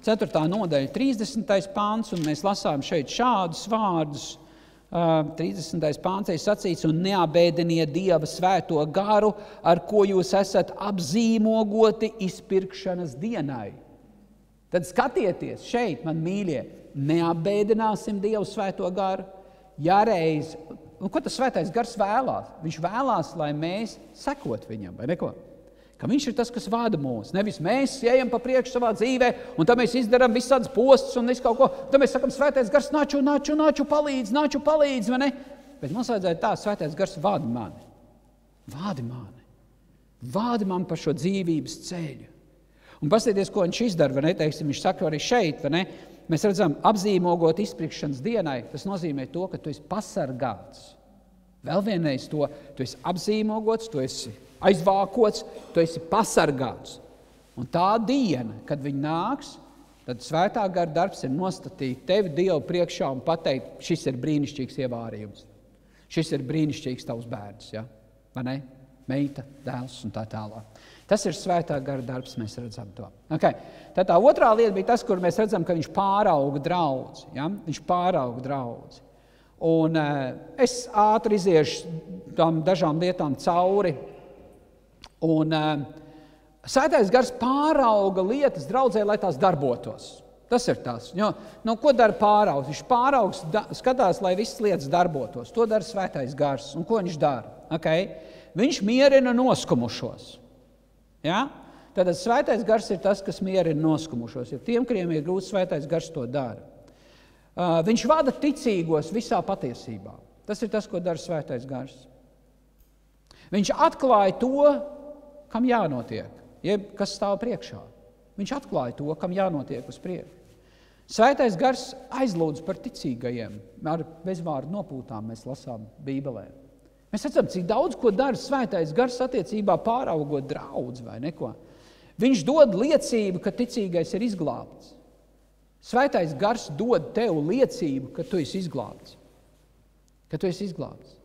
A: 4. nodaļa, 30. pants, un mēs lasām šeit šādus vārdus. 30. pāns sacīts, un neabēdiniet Dieva svēto garu, ar ko jūs esat apzīmogoti izpirkšanas dienai. Tad skatieties šeit, man mīļie, neabēdināsim Dievu svēto garu, ja reiz. Un ko tas svētais gars vēlās? Viņš vēlās, lai mēs sekot viņam, vai neko? Ka viņš ir tas, kas vada mūs. Nevis mēs ejam pa priekšu savā dzīvē, un tad mēs izdarām visādas postus un visu kaut ko. Tad mēs sakam, svētais gars, nāču, palīdz, vai ne? Bet mums vajadzētu tā, svētais gars vada mani. Vādi mani pa šo dzīvības ceļu. Un paskatieties, ko viņš izdara, vai ne? Teiksim, viņš saka arī šeit, vai ne? Mēs redzam, apzīmogot izpirkšanas dienai, tas nozīmē to, ka tu esi pasargāts. Vēl vienreiz to, tu esi apzīmogots, tu esi aizvākots, tu esi pasargāts. Un tā diena, kad viņi nāks, tad svētā gara darbs ir nostatīt tevi Dievu priekšā un pateikt, šis ir brīnišķīgs ievārījums. Šis ir brīnišķīgs tavs bērns, ja? Vai ne? Meita, dēls un tā tālāk. Tas ir svētā gara darbs, mēs redzam to. Okay. Tad tā otrā lieta bija tas, kur mēs redzam, ka viņš pārauga draudzi. Ja? Viņš pārauga draudzi. Un es ātri iziešu tam dažām lietām cauri. Un svētais gars pārauga lietas draudzē, lai tās darbotos. Tas ir tas. Jo, ko dara pāraugs? Viņš pāraugs, skatās, lai visas lietas darbotos. To dara svētais gars. Un ko viņš dara? Okay. Viņš mierina noskumušos. Ja? Tad svētais gars ir tas, kas mierina noskumušos. Ja tiem, kuriem ir grūti, svētais gars to dara. Viņš vada ticīgos visā patiesībā. Tas ir tas, ko dara svētais gars. Viņš atklāja to, kam jānotiek, jeb kas stāv priekšā. Viņš atklāja to, kam jānotiek uz priekšu. Svētais gars aizlūdz par ticīgajiem. Ar bezvārdu nopūtām mēs lasām Bībelē. Mēs redzam, cik daudz, ko dara svētais gars attiecībā pāraugot draudzi vai neko. Viņš dod liecību, ka ticīgais ir izglābts. Svētais gars dod tev liecību, ka tu esi izglābts. Ka tu esi izglābts.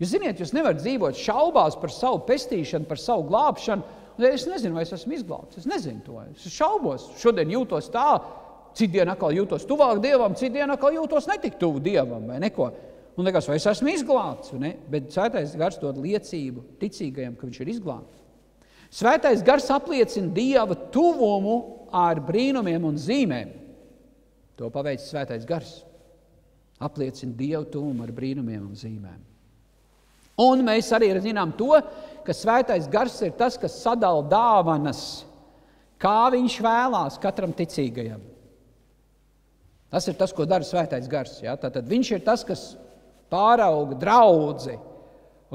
A: Jūs ziniet, jūs nevarat dzīvot šaubās par savu pestīšanu, par savu glābšanu. Es nezinu, vai es esmu izglābts. Es nezinu to. Es šaubos. Šodien jūtos tā, citdien atkal jūtos tuvāk Dievam, citdien atkal jūtos netik tuvu Dievam vai neko. Un liekas, vai es esmu izglābts, vai ne? Bet svētais gars dod liecību ticīgajam, ka viņš ir izglābts. Svētais gars apliecina Dieva tuvumu ar brīnumiem un zīmēm. To paveic svētais gars. Apliecina Dieva tuvumu ar brīnumiem un zīmēm. Un mēs arī zinām to, ka svētais gars ir tas, kas sadala dāvanas, kā viņš vēlās katram ticīgajam. Tas ir tas, ko dara svētais gars. Ja? Tātad viņš ir tas, kas pārauga draudzi.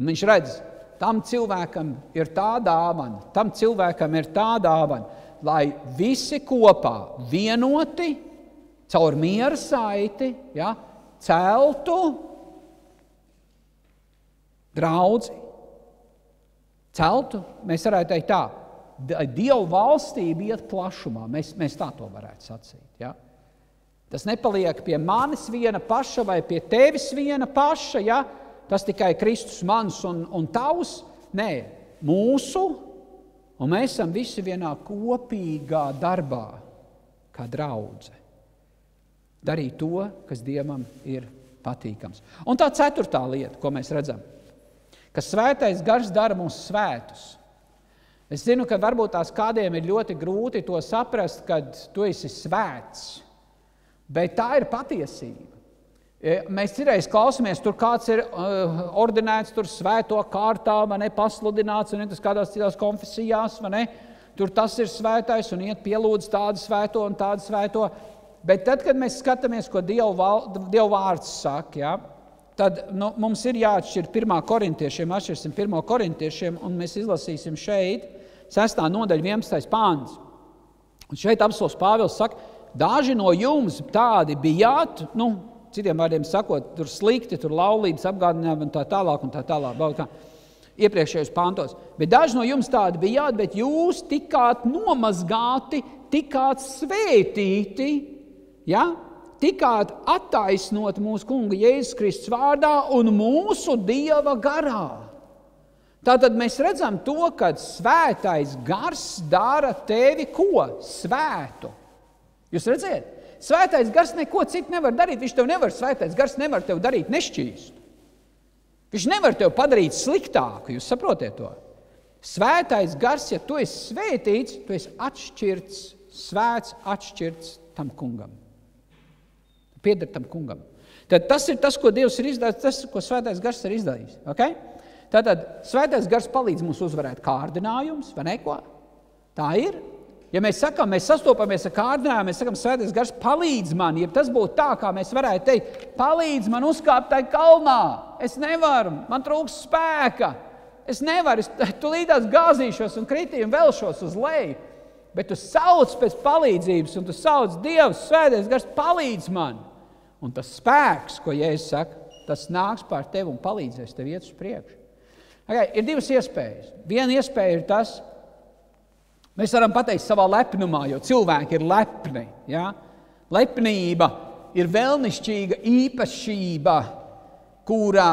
A: Un viņš redz, tam cilvēkam ir tā dāvana, tam cilvēkam ir tā dāvana, lai visi kopā vienoti, caur miera saiti, ja, celtu draudzi. Celtu, mēs varētu teikt tā, Dieva valstība iet plašumā, mēs tā to varētu sacīt, ja. Tas nepaliek pie manis viena paša vai pie tevis viena paša, ja? Tas tikai Kristus mans un tavs. Nē, mūsu, un mēs esam visi vienā kopīgā darbā, kā draudze. Darīt to, kas Dievam ir patīkams. Un tā ceturtā lieta, ko mēs redzam, ka svētais gars dara mūs svētus. Es zinu, ka varbūt tās kādiem ir ļoti grūti to saprast, kad tu esi svēts. Bet tā ir patiesība. Mēs citreiz klausāmies, tur kāds ir ordinēts, tur svēto kārtā, vai ne, pasludināts, un tas kādās citās konfesijās, vai ne, tur tas ir svētais, un iet pielūdz tādu svēto un tādu svēto. Bet tad, kad mēs skatāmies, ko Dieva vārds saka, ja, tad mums ir jāatšķir 1. korintiešiem, atšķirsim 1. korintiešiem, un mēs izlasīsim šeit 6. nodaļa 11. pāns. Un šeit apostils Pāvils saka, daži no jums tādi bijāt, citiem vārdiem sakot, tur slikti, tur laulības apgādinājumi un tā tālāk, iepriekšējos pantos. Bet daži no jums tādi bijāt, bet jūs tikāt nomazgāti, tikāt svētīti, ja? Tikāt attaisnot mūsu kunga Jēzus Kristus vārdā un mūsu Dieva garā. Tātad mēs redzam to, ka svētais gars dara tevi ko? Svētu. Jūs redziet, Svētais gars neko citu nevar darīt. Svētais gars nevar tev darīt nešķīstu. Viņš nevar tev padarīt sliktāku, jūs saprotiet to? Svētais gars, ja tu esi svētīts, tu esi atšķirts, svēts, atšķirts tam kungam. Pieder tam kungam. Tad tas ir tas, ko Dievs ir izdarījis, tas, ko svētais gars ir izdarījis. Okay? Tātad svētais gars palīdz mums uzvarēt kārdinājumus, vai neko? Tā ir. Ja mēs sakām, mēs sastopamies ar kārdinājumu, mēs sakām, svētais gars palīdz man, ja tas būtu tā, kā mēs varētu teikt, palīdz man uzkāpt tai kalnā. Es nevaru, man trūks spēka. Es nevaru, es tulītās gāzīšos un kritī un velšos uz leju. Bet tu sauc pēc palīdzības un tu sauc Dievs, svētais gars palīdz man. Un tas spēks, ko Jēzus saka, tas nāks pār tevi un palīdzēs tev iet uz priekšu. Okay, ir divas iespējas. Viena iespēja ir tas, mēs varam pateikt savā lepnumā, jo cilvēki ir lepni. Ja? Lepnība ir vēlnišķīga īpašība, kura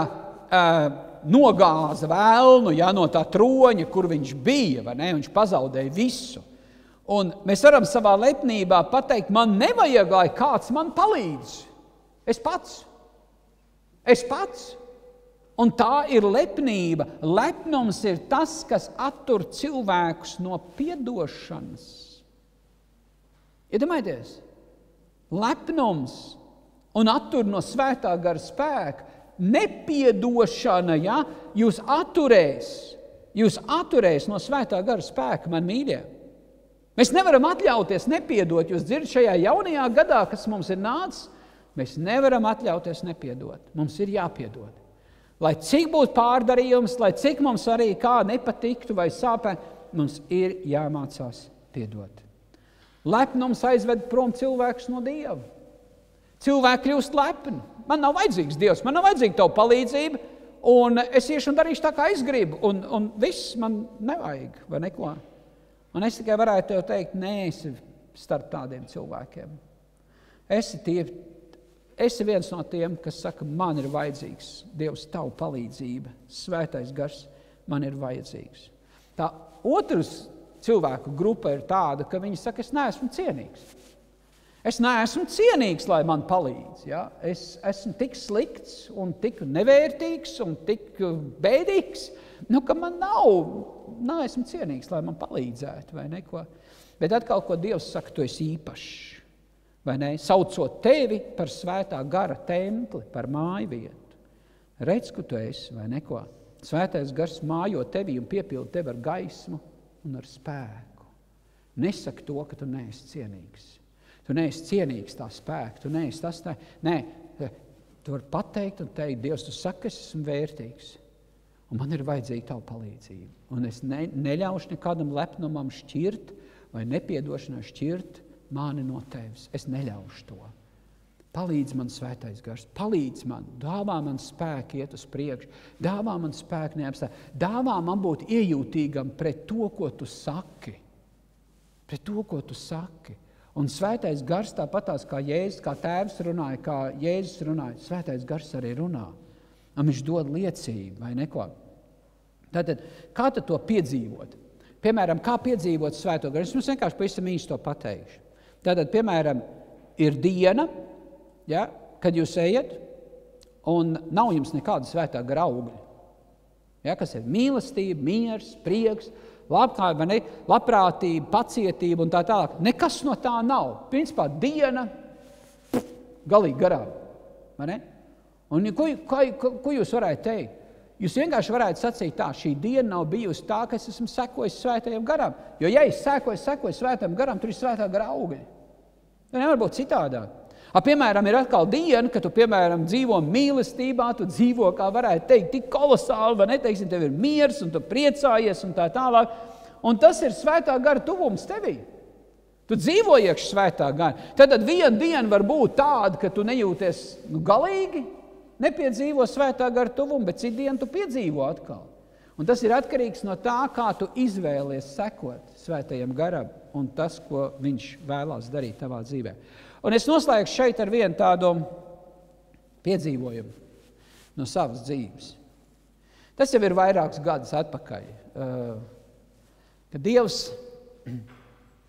A: nogāza vēlnu no tā troņa, kur viņš bija, vai ne? Viņš pazaudēja visu. Un mēs varam savā lepnībā pateikt, man nevajag, lai kāds man palīdz. Es pats. Un tā ir lepnība. Lepnums ir tas, kas attur cilvēkus no piedošanas. Iedomājieties, lepnums un attur no svētā gara spēka, nepiedošana, ja, jūs atturēs no svētā gara spēka, man mīļie. Mēs nevaram atļauties nepiedot, jūs dzirdat šajā jaunajā gadā, kas mums ir nācis, mēs nevaram atļauties nepiedot. Mums ir jāpiedod. Lai cik būtu pārdarījums, lai cik mums arī kā nepatiktu vai sāpē, mums ir jāmācās piedot. Lepnums aizved prom cilvēkus no Dieva. Cilvēki kļūst lepni. Man nav vajadzīgs Dievs, man nav vajadzīga tava palīdzība, un es iešu un darīšu tā, kā es gribu, un viss man nevajag, vai neko. Un es tikai varētu tev teikt, neesi starp tādiem cilvēkiem. Esi viens no tiem, kas saka, man ir vajadzīgs Dievs, tavu palīdzība, svētais gars, man ir vajadzīgs. Tā otrs cilvēku grupa ir tāda, ka viņi saka, es neesmu cienīgs. Es neesmu cienīgs, lai man palīdz. Ja? Es esmu tik slikts un tik nevērtīgs un tik bēdīgs, ka man neesmu cienīgs, lai man palīdzētu vai neko. Bet atkal, ko Dievs saka, tu esi īpašs. Vai ne? Saucot tevi par svētā gara templi, par māju vietu. Redz, ka tu esi, vai neko. Svētais gars mājo tevi un piepilda tevi ar gaismu un ar spēku. Nesaka to, ka tu neesi cienīgs. Tu neesi cienīgs tā spēku, tu neesi tas. Nē, tu vari pateikt un teikt, Dievs, tu saki, es esmu vērtīgs. Un man ir vajadzīga tava palīdzība. Un es neļaušu nekādam lepnumam šķirt vai nepiedošanai šķirt mani no tevis. Es neļaušu to. Palīdz man svētais gars, palīdz man, dāvā man spēku iet uz priekšu, dāvā man spēku neapstāt, dāvā man būt iejūtīgam pret to, ko tu saki. Pret to, ko tu saki. Un svētais gars tāpatās kā Jēzus, kā tēvs runāja, kā Jēzus runāja, svētais gars arī runā. Un viņš dod liecību, vai neko. Tātad, kā tad to piedzīvot? Piemēram, kā piedzīvot svēto garu? Es jums vienkārši pavisam īsti to pateikšu. Tātad, piemēram, ir diena, ja, kad jūs ejat, un nav jums nekāda svētā gara augļa. Ja, kas ir mīlestība, miers, prieks, labprātība, pacietība un tā tālāk. Nekas no tā nav. Principā diena galīgi garām. Vai ne? Un ko jūs varētu teikt? Jūs vienkārši varētu sacīt tā, šī diena nav bijusi tā, ka es esmu sekojis svētajam garam. Jo ja es sekoju svētajam garam, tur ir svētā gara augļi. Tā nevar būt citādāk. Piemēram, ir atkal diena, ka tu, piemēram, dzīvo mīlestībā, tu dzīvo, kā varētu teikt, tik kolosāli, vai ne, teiksim, tev ir miers, un tu priecājies, un tā tālāk. Un tas ir svētā gara tuvums tevī. Tu dzīvo iekš svētā gara. Tad viena diena var būt tāda, ka tu nejūties galīgi, nepiedzīvo svētā gara tuvumu, bet citu dienu tu piedzīvo atkal. Un tas ir atkarīgs no tā, kā tu izvēlies sekot svētajam garam un tas, ko viņš vēlās darīt tavā dzīvē. Un es noslēgšu šeit ar vienu tādu piedzīvojumu no savas dzīves. Tas jau ir vairākus gadus atpakaļ, kad Dievs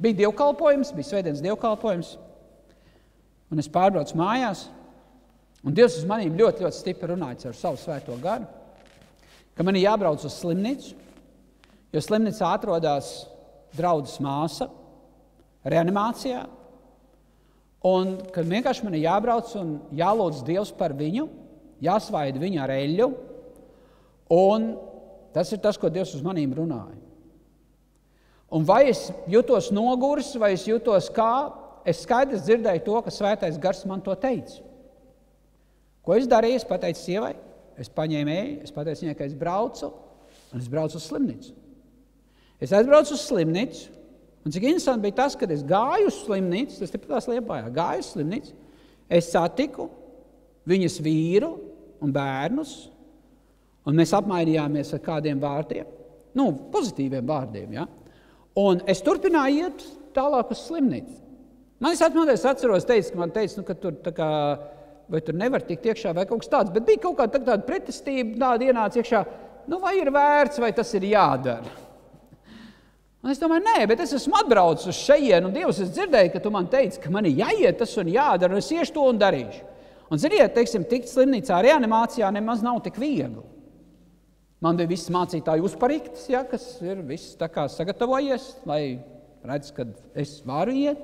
A: bija dievkalpojums, bija svētdienas dievkalpojums, un es pārbraucu mājās, un Dievs uz manīm ļoti, ļoti stipri runāja ar savu svēto garu, ka man ir jābrauc uz slimnīcu, jo slimnīcā atrodas draudzes māsa reanimācijā, un kad vienkārši man ir jābrauc un jālūdz Dievs par viņu, jāsvaida viņu ar eļļu, un tas ir tas, ko Dievs uz manīm runāja. Un vai es jutos noguris, vai es jutos kā, es skaidrs dzirdēju to, ka Svētais Gars man to teica. Ko es darīju? Es pateicu sievai, es paņēmu eļļu, es pateicu viņai, ka es braucu, un es braucu uz slimnīcu. Es aizbraucu uz slimnīcu, un cik interesanti bija tas, kad es gāju uz slimnīcu, tas tās Liepājā, gāju uz slimnīcu, es satiku viņas vīru un bērnus, un mēs apmainījāmies ar kādiem vārdiem, pozitīviem vārdiem, ja? Un es turpināju iet tālāk uz slimnīcu. Es atceros, ka man teica, ka tur tā kā, vai tur nevar tikt iekšā vai kaut kas tāds, bet bija kaut kāda tāda pretestība, tāda ienāca iekšā, vai ir vērts, vai tas ir jādara. Un es domāju, nē, bet es esmu atbraucis uz šejienu, un Dievs, es dzirdēju, ka tu man teici, ka man ir jāiet tas un jādara, un es iešu to un darīšu. Un ziniet, tikt slimnīcā reanimācijā nemaz nav tik viegli. Man bija viss mācītāji uzpariktis, ja, kas ir viss tā kā sagatavojies, lai redz, kad es varu iet.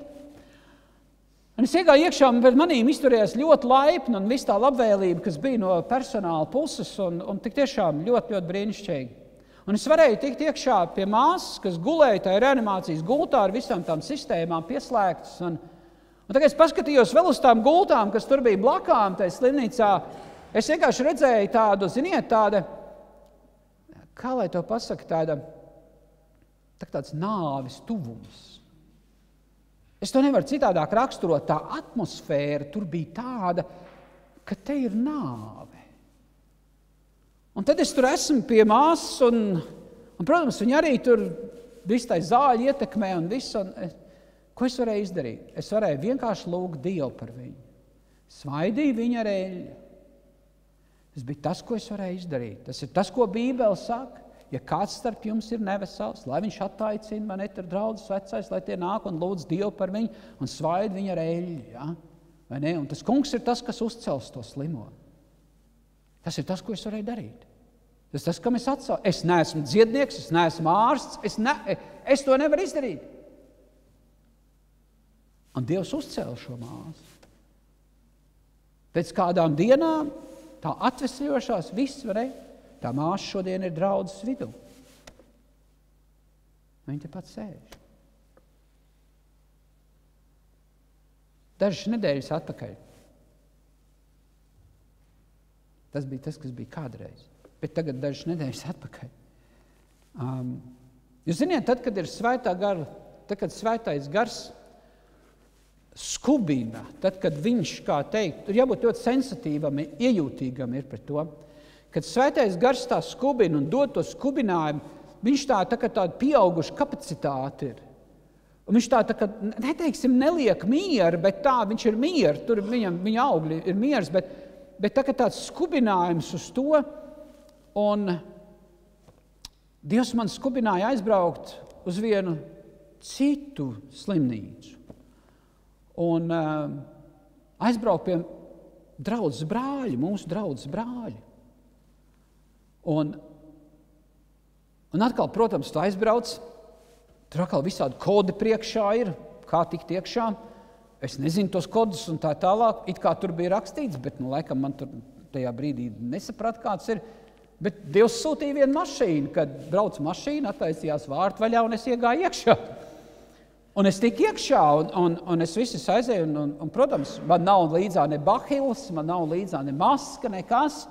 A: Un es iegāju iekšā, un pēc manīm izturējās ļoti laipni, un viss tā labvēlība, kas bija no personāla puses, un tik tiešām ļoti, ļoti brīnišķīgi. Un es varēju tikt iekšā pie māsas, kas gulēja tajā reanimācijas gultā ar visām tām sistēmām pieslēgtas. Un tagad es paskatījos vēl uz tām gultām, kas tur bija blakām tajā slimnīcā. Es vienkārši redzēju tādu, tāda, kā lai to pasaka, tāds nāves tuvums. Es to nevaru citādāk raksturot, tā atmosfēra tur bija tāda, ka te ir nāve. Un tad es tur esmu pie māsas, un protams, viņa arī tur visu tai zāļu ietekmē un visu. Ko es varēju izdarīt? Es varēju vienkārši lūgt Dievu par viņu. Svaidīju viņu ar eļļu. Tas bija tas, ko es varēju izdarīt. Tas ir tas, ko Bībele saka. Ja kāds starp jums ir nevesels, lai viņš attaicina man ar draudzes vecais, lai tie nāk un lūdz Dievu par viņu un svaid viņu ar eļļu. Ja? Vai ne? Un tas kungs ir tas, kas uzcels to slimo. Tas ir tas, ko es varēju darīt. Tas ir tas, kam es atsaucu. Es neesmu dziednieks, es neesmu ārsts, es to nevaru izdarīt. Un Dievs uzcēla šo māsu. Pēc kādām dienām tā atvesļošās viss varēja. Tā māsa šodien ir draudzes vidū. Viņa tepat sēž. Dažas nedēļas atpakaļ. Tas bija tas, kas bija kādreiz. Bet tagad dažas nedēļas atpakaļ. Jūs ziniet, tad, kad ir svētā gara, tad, kad svētais gars skubina, tad, kad viņš, kā teikt, tur jābūt ļoti sensitīvam, iejūtīgam ir pret to, kad svētais gars tā skubina un dod to skubinājumu, viņš tā kā tāda pieauguša kapacitāte ir. Un viņš tā kā, neteiksim, neliek mieru, bet tā, viņš ir mieru, tur viņa augļi ir miers, bet tā kā tāds skubinājums uz to, un Dievs man skubināja aizbraukt uz vienu citu slimnīcu. Un aizbraukt pie draudzes brāļi, mūsu draudzes brāļi. Un atkal, protams, tu aizbrauc, tur atkal visādi kodi priekšā ir, kā tikt iekšā. Es nezinu tos kodus un tā tālāk, it kā tur bija rakstīts, bet, laikam man tur tajā brīdī nesaprat, kāds ir. Bet Dievs sūtīja vienu mašīnu, kad brauc mašīna, attaisījās vārtu vaļā un es iegāju iekšā. Un es tiku iekšā un es visus aizēju un, protams, man nav līdzā ne bahils, man nav līdzā ne maska, nekas.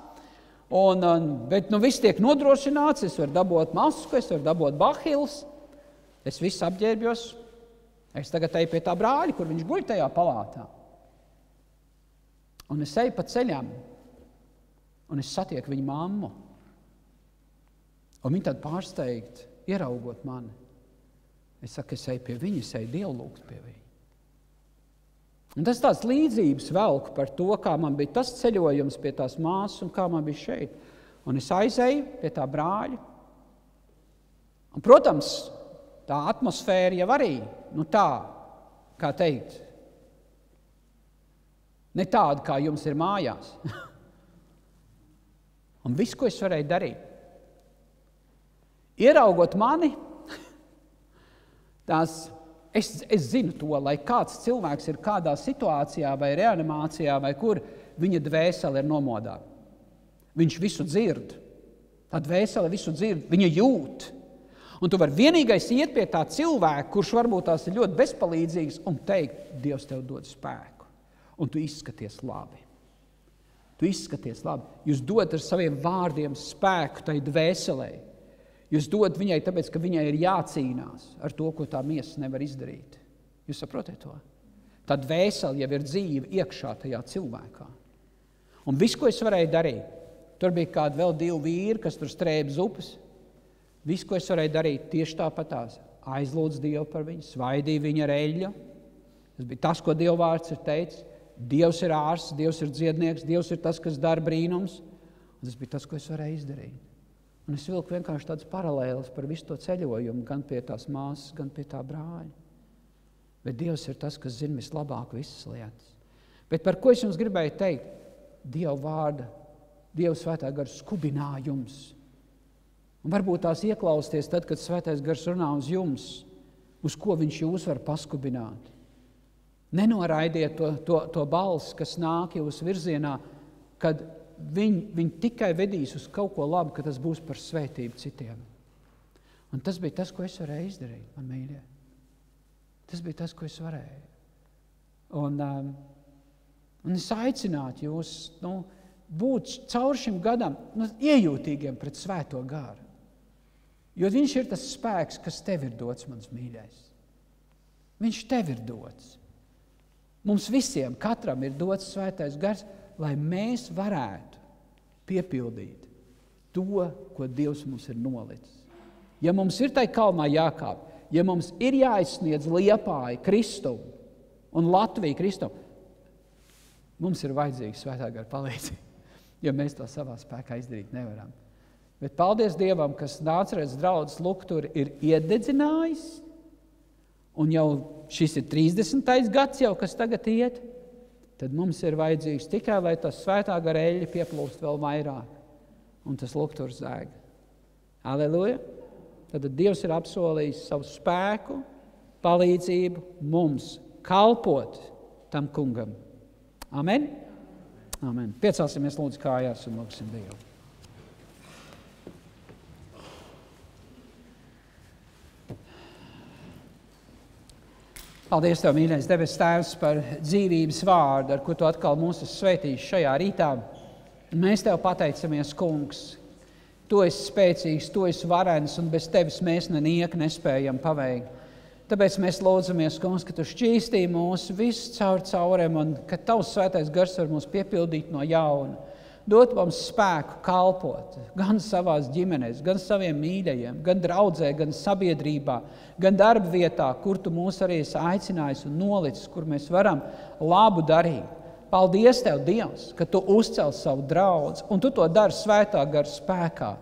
A: Bet viss tiek nodrošināts, es varu dabūt masku, es varu dabūt bahilus, es visu apģērbjos. Es tagad eju pie tā brāļa, kur viņš guļ tajā palātā. Un es eju pa ceļam, un es satieku viņu mammu. Un viņa tad pārsteigt, ieraugot mani. Es saku, es eju pie viņa, es eju Dievu lūgt pie viņa. Un tas tāds līdzības velku par to, kā man bija tas ceļojums pie tās māsas un kā man bija šeit. Un es aizēju pie tā brāļa. Un, protams, tā atmosfēra jau arī, tā, kā teikt, Ne tādu, kā jums ir mājās. Un viss, ko es varēju darīt. Ieraugot mani, es zinu to, lai kāds cilvēks ir kādā situācijā vai reanimācijā vai kur viņa dvēsele ir nomodā. Viņš visu dzird. Tā dvēsele visu dzird, viņa jūt. Un tu vari vienīgais iet pie tā cilvēka, kurš varbūt tās ir ļoti bezpalīdzīgs un teikt, Dievs tev dod spēku. Un tu izskaties labi. Tu izskaties labi. Jūs dod ar saviem vārdiem spēku tai dvēselē. Jūs dod viņai tāpēc, ka viņai ir jācīnās ar to, ko tā miesa nevar izdarīt. Jūs saprotat to? Tā dvēsele jau ir dzīve iekšā tajā cilvēkā. Un viss, ko es varēju darīt, tur bija kādi vēl 2 vīri, kas tur strēba zupas. Viss, ko es varēju darīt, tieši tāpatās. Aizlūdz Dievu par viņu, svaidīja viņa ar eļļu. Tas bija tas, ko Dieva vārds ir teicis. Dievs ir ārsts, Dievs ir dziednieks, Dievs ir tas, kas dara brīnums. Un tas bija tas, ko es varēju izdarīt. Un es vilku vienkārši tādas paralēles par visu to ceļojumu, gan pie tās māsas, gan pie tā brāļa. Bet Dievs ir tas, kas zina vislabāk visas lietas. Bet par ko es jums gribēju teikt? Dieva vārda, Dieva svētā gara skubinājums. Un varbūt tās ieklausties tad, kad svētais gars runā uz jums, uz ko viņš jūs var paskubināt. Nenoraidiet to balsi, kas nāk jūs virzienā, kad viņi tikai vedīs uz kaut ko labu, ka tas būs par svētību citiem. Un tas bija tas, ko es varēju izdarīt, man mīļie. Tas bija tas, ko es varēju. Un es aicinātu jūs būt caur šim gadam iejūtīgiem pret svēto garu. Jo viņš ir tas spēks, kas tev ir dots, mans mīļais. Viņš tev ir dots. Mums visiem, katram ir dots svētais gars, lai mēs varētu piepildīt to, ko Dievs mums ir nolicis. Ja mums ir tai kalnā jākāp, ja mums ir jāizsniedz Liepāja Kristuvu un Latvija Kristuvu, mums ir vajadzīga svētā gara palīdzība, jo mēs to savā spēkā izdarīt nevaram. Bet paldies Dievam, kas Nācerets draudzes lukturi ir iededzinājis, un jau šis ir 30. gads jau, kas tagad iet, tad mums ir vajadzīgs tikai, lai tas svētā gara eļļa pieplūst vēl vairāk, un tas lukturs zēg. Aleluja! Tad Dievs ir apsolījis savu spēku, palīdzību mums kalpot tam kungam. Amen? Amen. Piecelsimies lūdzu kājās un lūgsim Dievu. Paldies Tev, mīļais debes Tēvs, par dzīvības vārdu, ar ko Tu atkal mūs esi svētījis šajā rītā. Mēs Tev pateicamies, kungs. Tu esi spēcīgs, Tu esi varens, un bez Tevis mēs nenieku nespējam paveikt. Tāpēc mēs lūdzamies, kungs, ka Tu šķīstīji mūs visu cauriem, un ka Tavs svētais gars var mūs piepildīt no jauna. Dot mums spēku kalpot, gan savās ģimenēs, gan saviem mīļajiem, gan draudzē, gan sabiedrībā, gan darba vietā, kur Tu mūs arī esi aicinājis un nolicis, kur mēs varam labu darīt. Paldies Tev, Dievs, ka Tu uzcel savu draudzi, un Tu to dari svētā gara spēkā.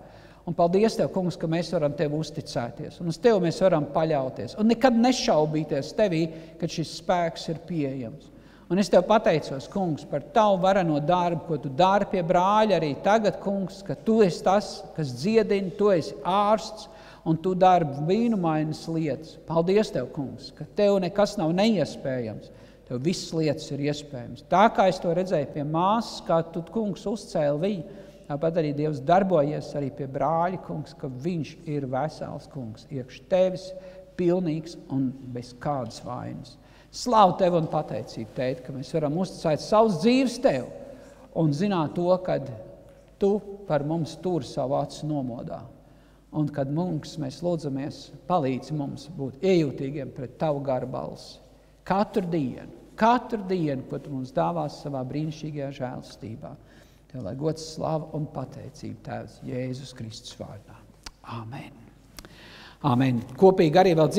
A: Un paldies Tev, kungs, ka mēs varam Tev uzticēties, un uz Tev mēs varam paļauties, un nekad nešaubīties Tevī, kad šis spēks ir pieejams. Un es Tev pateicos, kungs, par Tavu vareno darbu, ko Tu dari pie brāļa arī tagad, kungs, ka Tu esi tas, kas dziedina, Tu esi ārsts, un Tu dari brīnumainas lietas. Paldies Tev, kungs, ka Tev nekas nav neiespējams. Tev visas lietas ir iespējams. Tā kā es to redzēju pie māsas, kā Tu, kungs, uzcēli viņu, tāpat arī Dievs darbojies arī pie brāļa, kungs, ka viņš ir vesels, kungs, iekš Tevis, pilnīgs un bez kādas vainas. Slavu Tev un pateicību, Tēt, ka mēs varam uzticēt savus dzīves Tev un zināt to, kad Tu par mums tur savu acu nomodā. Un kad mēs lūdzamies, palīdzi mums būt iejūtīgiem pret Tavu garu balsi. Katru dienu, ko Tu mums dāvās savā brīnišķīgajā žēlstībā. Tev lai gods, slava un pateicība Tēvs Jēzus Kristus vārdā. Amen. Amen. Kopīgi arī vēl dziedāt.